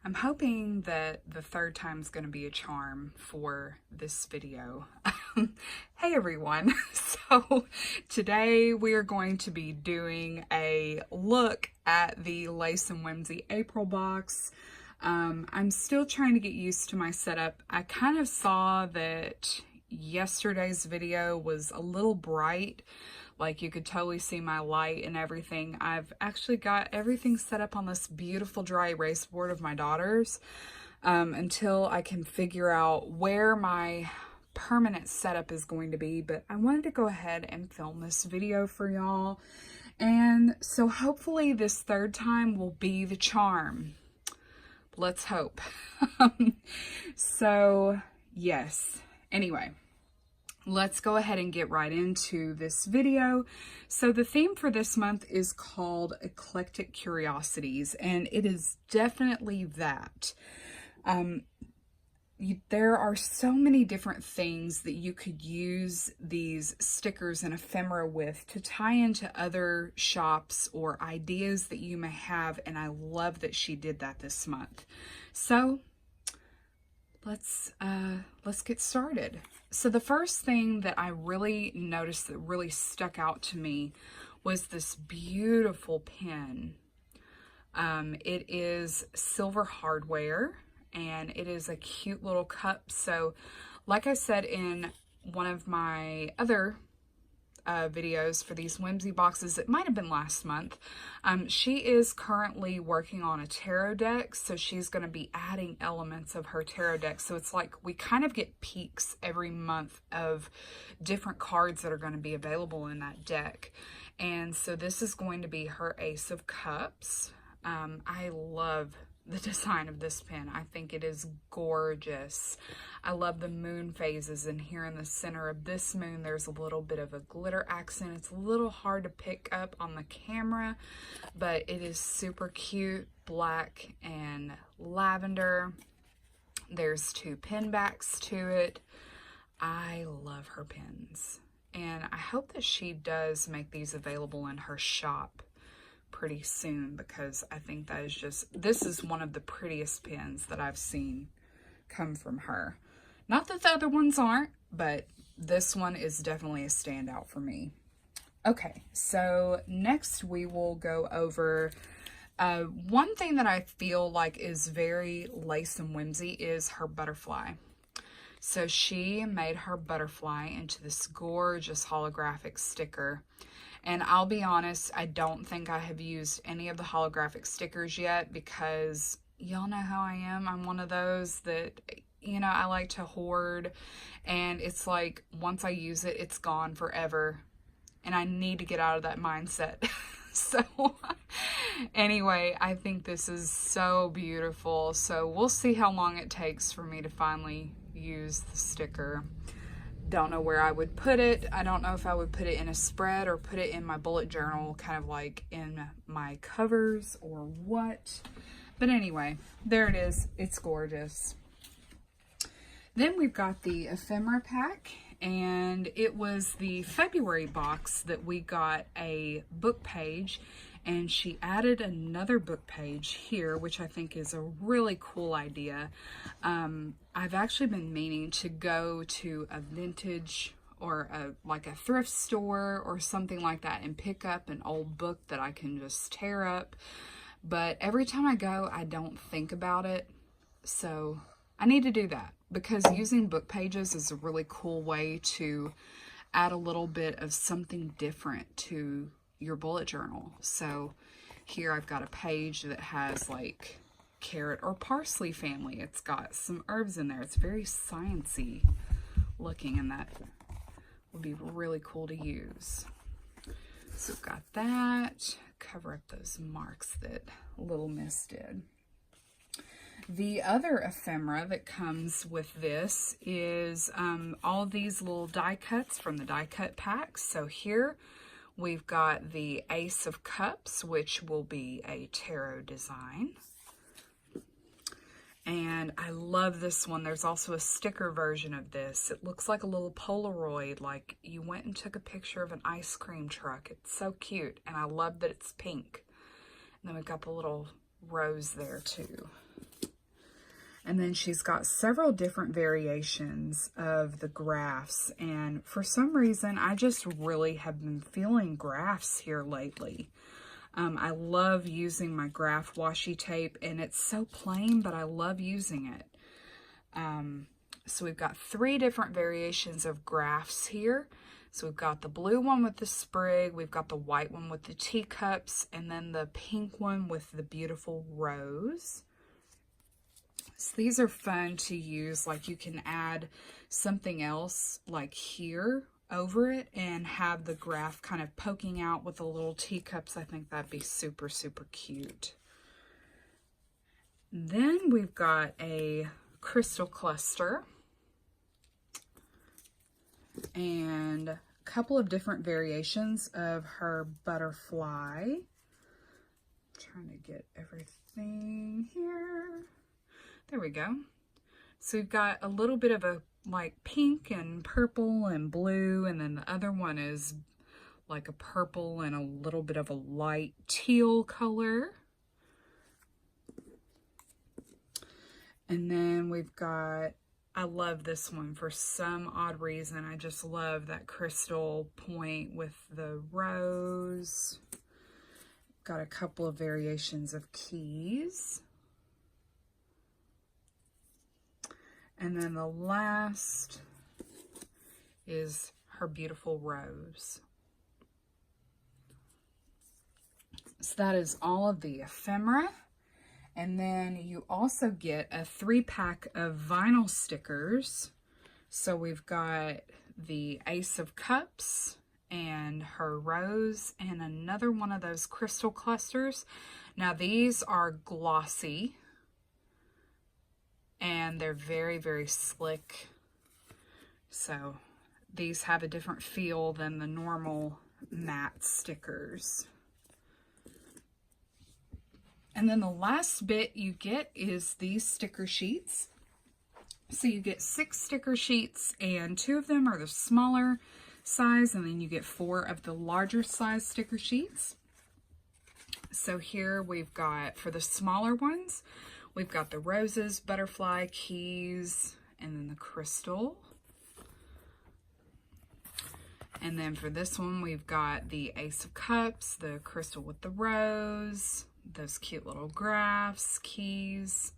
I'm hoping that the third time is going to be a charm for this video. Hey everyone! So today we are going to be doing a look at the Lace and Whimsy April box. I'm still trying to get used to my setup. I kind of saw that yesterday's video was a little bright. Like, you could totally see my light and everything. I've actually got everything set up on this beautiful dry erase board of my daughter's until I can figure out where my permanent setup is going to be. But I wanted to go ahead and film this video for y'all. And so hopefully this third time will be the charm. Let's hope. So, yes. Anyway. Let's go ahead and get right into this video. So the theme for this month is called Eclectic Curiosities, and it is definitely that. There are so many different things that you could use these stickers and ephemera with to tie into other shops or ideas that you may have, and I love that she did that this month. So let's get started. So the first thing that I really noticed that really stuck out to me was this beautiful pen. It is silver hardware and it is a cute little cup. So like I said in one of my other videos for these whimsy boxes, it might have been last month, she is currently working on a tarot deck, so she's going to be adding elements of her tarot deck. So it's like we kind of get peeks every month of different cards that are going to be available in that deck. And so this is going to be her Ace of Cups. I love the design of this pen. I think it is gorgeous. I love the moon phases, and here in the center of this moon there's a little bit of a glitter accent. It's a little hard to pick up on the camera, but it is super cute. Black and lavender. There's two pen backs to it. I love her pens, and I hope that she does make these available in her shop pretty soon, because I think that is just, this is one of the prettiest pens that I've seen come from her. Not that the other ones aren't, but this one is definitely a standout for me. Okay, so next we will go over one thing that I feel like is very Lace and Whimsy is her butterfly. So she made her butterfly into this gorgeous holographic sticker. And I'll be honest, I don't think I have used any of the holographic stickers yet, because y'all know how I am. I'm one of those that, you know, I like to hoard, and it's like once I use it, it's gone forever. And I need to get out of that mindset. So anyway, I think this is so beautiful. So we'll see how long it takes for me to finally use the sticker. Don't know where I would put it. I don't know if I would put it in a spread or put it in my bullet journal, kind of like in my covers or what. But anyway, there it is. It's gorgeous. Then we've got the ephemera pack, and it was the February box that we got a book page, and she added another book page here, which I think is a really cool idea. I've actually been meaning to go to a vintage or like a thrift store or something like that and pick up an old book that I can just tear up. But every time I go, I don't think about it. So I need to do that, because using book pages is a really cool way to add a little bit of something different to your bullet journal. So here I've got a page that has like carrot or parsley family. It's got some herbs in there. It's very sciencey looking, and that would be really cool to use. So we've got that. Cover up those marks that Little Miss did. The other ephemera that comes with this is all these little die cuts from the die cut packs. So here we've got the Ace of Cups, which will be a tarot design. And I love this one. There's also a sticker version of this. It looks like a little Polaroid, like you went and took a picture of an ice cream truck. It's so cute, and I love that it's pink. And then we've got the little rose there too. And then she's got several different variations of the graphs. And for some reason, I just really have been feeling graphs here lately. I love using my graph washi tape, and it's so plain, but I love using it. So we've got 3 different variations of graphs here. So we've got the blue one with the sprig, we've got the white one with the teacups, and then the pink one with the beautiful rose. So these are fun to use. Like, you can add something else like here over it and have the graph kind of poking out with the little teacups. I think that'd be super, super cute. Then we've got a crystal cluster and a couple of different variations of her butterfly. I'm trying to get everything here. There we go. So we've got a little bit of a like pink and purple and blue, and then the other one is like a purple and a little bit of a light teal color. And then we've got, I love this one for some odd reason. I just love that crystal point with the rose. Got a couple of variations of keys. And then the last is her beautiful rose. So that is all of the ephemera. And then you also get a 3-pack of vinyl stickers. So we've got the Ace of Cups and her rose and another one of those crystal clusters. Now these are glossy and they're very, very slick. So these have a different feel than the normal matte stickers. And then the last bit you get is these sticker sheets. So you get 6 sticker sheets, and 2 of them are the smaller size, and then you get 4 of the larger size sticker sheets. So here we've got, for the smaller ones, we've got the roses, butterfly, keys, and then the crystal. And then for this one, we've got the Ace of Cups, the crystal with the rose, those cute little graphs, keys.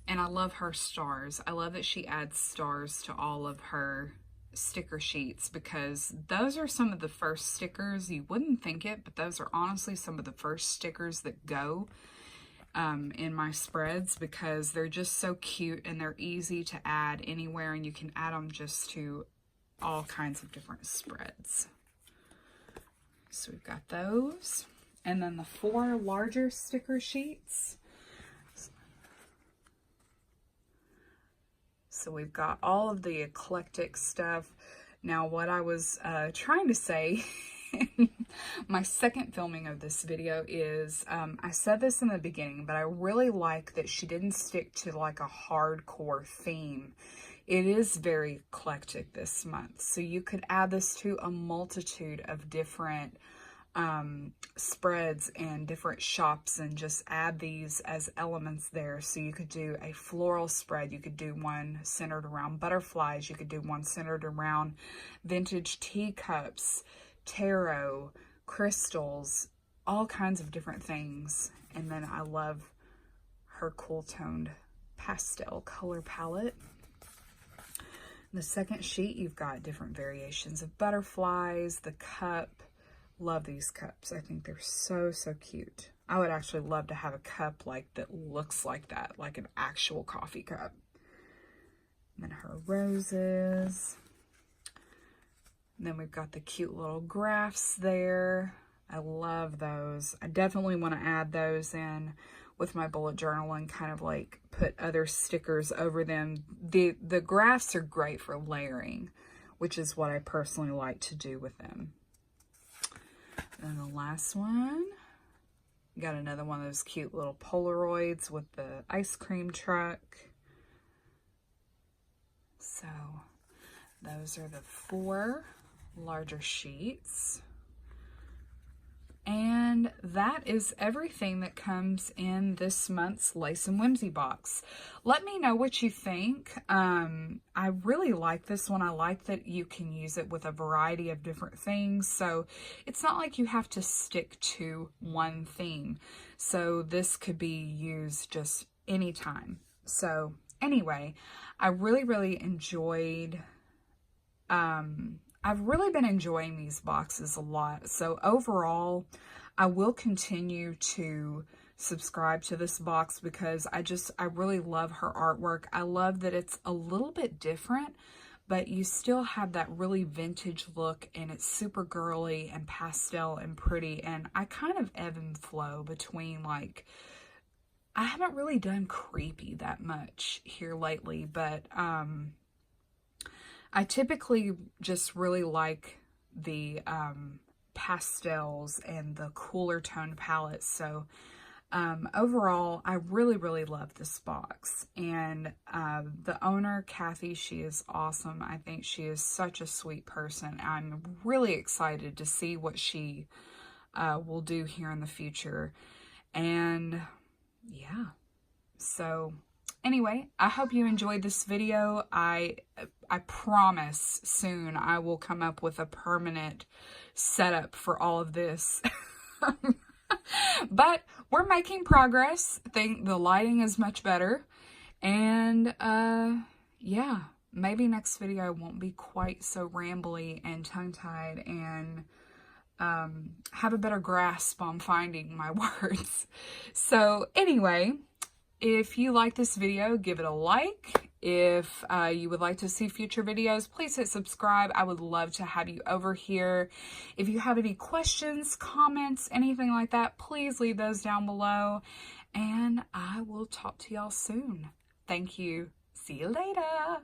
And I love her stars. I love that she adds stars to all of her sticker sheets, because those are some of the first stickers. You wouldn't think it, but those are honestly some of the first stickers that go in my spreads, because they're just so cute and they're easy to add anywhere, and you can add them just to all kinds of different spreads. So we've got those. And then the 4 larger sticker sheets. So we've got all of the eclectic stuff. Now what I was trying to say in my second filming of this video is, I said this in the beginning, but I really like that she didn't stick to like a hardcore theme. It is very eclectic this month. So you could add this to a multitude of different spreads and different shops, and just add these as elements there. So you could do a floral spread, you could do one centered around butterflies, you could do one centered around vintage teacups, tarot, crystals, all kinds of different things. And then I love her cool toned pastel color palette. The second sheet, you've got different variations of butterflies, the cup. Love these cups. I think they're so, so cute. I would actually love to have a cup like that looks like that, like an actual coffee cup. And then her roses. And then we've got the cute little graphs there. I love those. I definitely want to add those in with my bullet journal and kind of like put other stickers over them. The graphs are great for layering, which is what I personally like to do with them. And the last one, got another one of those cute little Polaroids with the ice cream truck. So those are the 4 larger sheets. And that is everything that comes in this month's Lace and Whimsy box. Let me know what you think. I really like this one. I like that you can use it with a variety of different things. So it's not like you have to stick to one theme. So this could be used just anytime. So anyway, I really enjoyed, I've really been enjoying these boxes a lot. So overall, I will continue to subscribe to this box because I really love her artwork. I love that it's a little bit different, but you still have that really vintage look, and it's super girly and pastel and pretty. And I kind of ebb and flow between, like, I haven't really done creepy that much here lately, but I typically just really like the pastels and the cooler toned palettes. So overall, I really love this box. And the owner, Kathy, she is awesome. I think she is such a sweet person. I'm really excited to see what she will do here in the future. And yeah, so anyway, I hope you enjoyed this video. I promise soon I will come up with a permanent setup for all of this. But we're making progress. I think the lighting is much better. And yeah, maybe next video won't be quite so rambly and tongue-tied, and have a better grasp on finding my words. So anyway, if you like this video, give it a like. If you would like to see future videos, please hit subscribe. I would love to have you over here. If you have any questions, comments, anything like that, please leave those down below. And I will talk to y'all soon. Thank you. See you later.